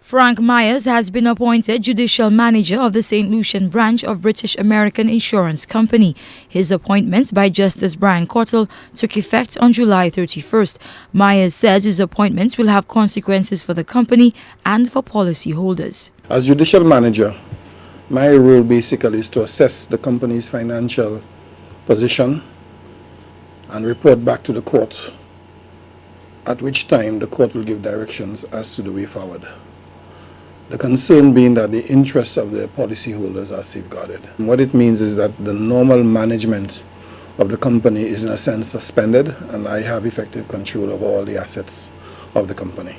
Frank Myers has been appointed judicial manager of the St. Lucian branch of British American Insurance Company. His appointment by Justice Brian Cottle took effect on July 31st. Myers says his appointment will have consequences for the company and for policyholders. As judicial manager, my role basically is to assess the company's financial position and report back to the court, at which time the court will give directions as to the way forward. The concern being that the interests of the policyholders are safeguarded. What it means is that the normal management of the company is in a sense suspended, and I have effective control of all the assets of the company.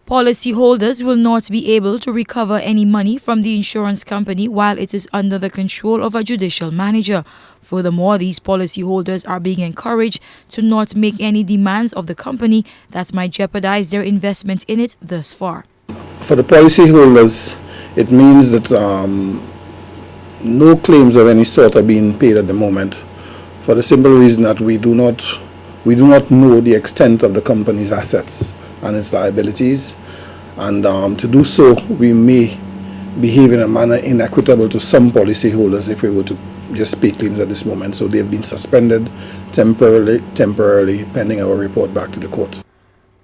Policyholders will not be able to recover any money from the insurance company while it is under the control of a judicial manager. Furthermore, these policyholders are being encouraged to not make any demands of the company that might jeopardize their investment in it thus far. For the policyholders, it means that no claims of any sort are being paid at the moment, for the simple reason that we do not know the extent of the company's assets and its liabilities, and to do so we may behave in a manner inequitable to some policyholders if we were to just pay claims at this moment. So they have been suspended temporarily pending our report back to the court.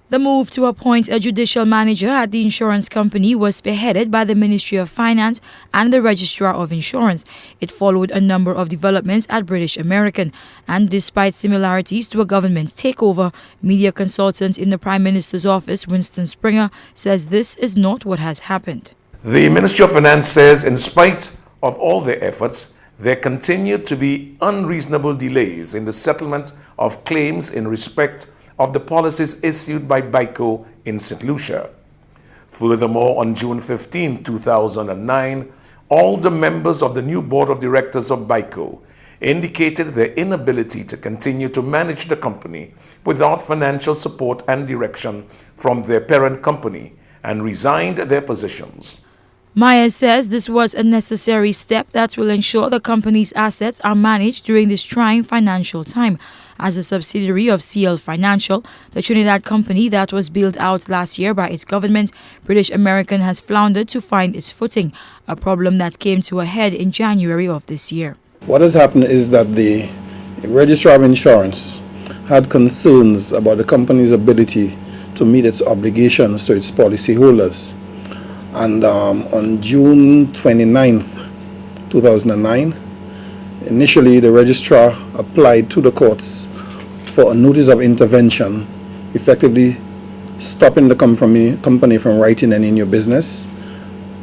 The move to appoint a judicial manager at the insurance company was spearheaded by the Ministry of Finance and the Registrar of Insurance. It followed a number of developments at British American, and despite similarities to a government takeover, media consultant in the Prime Minister's office, Winston Springer, says this is not what has happened. The Ministry of Finance says in spite of all their efforts, there continue to be unreasonable delays in the settlement of claims in respect of the policies issued by BICO in St. Lucia. Furthermore, on June 15, 2009, all the members of the new board of directors of BICO indicated their inability to continue to manage the company without financial support and direction from their parent company and resigned their positions. Myers says this was a necessary step that will ensure the company's assets are managed during this trying financial time. As a subsidiary of CL Financial, the Trinidad company that was built out last year by its government, British American has floundered to find its footing, a problem that came to a head in January of this year. What has happened is that the Registrar of Insurance had concerns about the company's ability to meet its obligations to its policyholders. And on June 29th, 2009, initially the registrar applied to the courts for a notice of intervention, effectively stopping the company from writing any new business,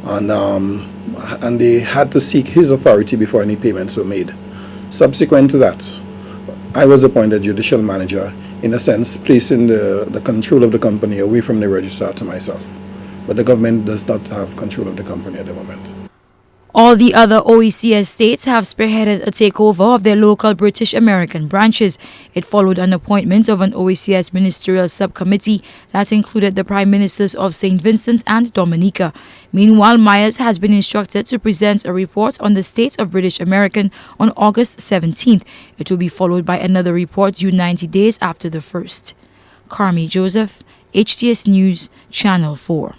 and they had to seek his authority before any payments were made. Subsequent to that, I was appointed judicial manager, in a sense placing the control of the company away from the registrar to myself. But the government does not have control of the company at the moment. All the other OECS states have spearheaded a takeover of their local British American branches. It followed an appointment of an OECS ministerial subcommittee that included the Prime Ministers of St. Vincent and Dominica. Meanwhile, Myers has been instructed to present a report on the state of British American on August 17th. It will be followed by another report due 90 days after the first. Carmi Joseph, HTS News, Channel 4.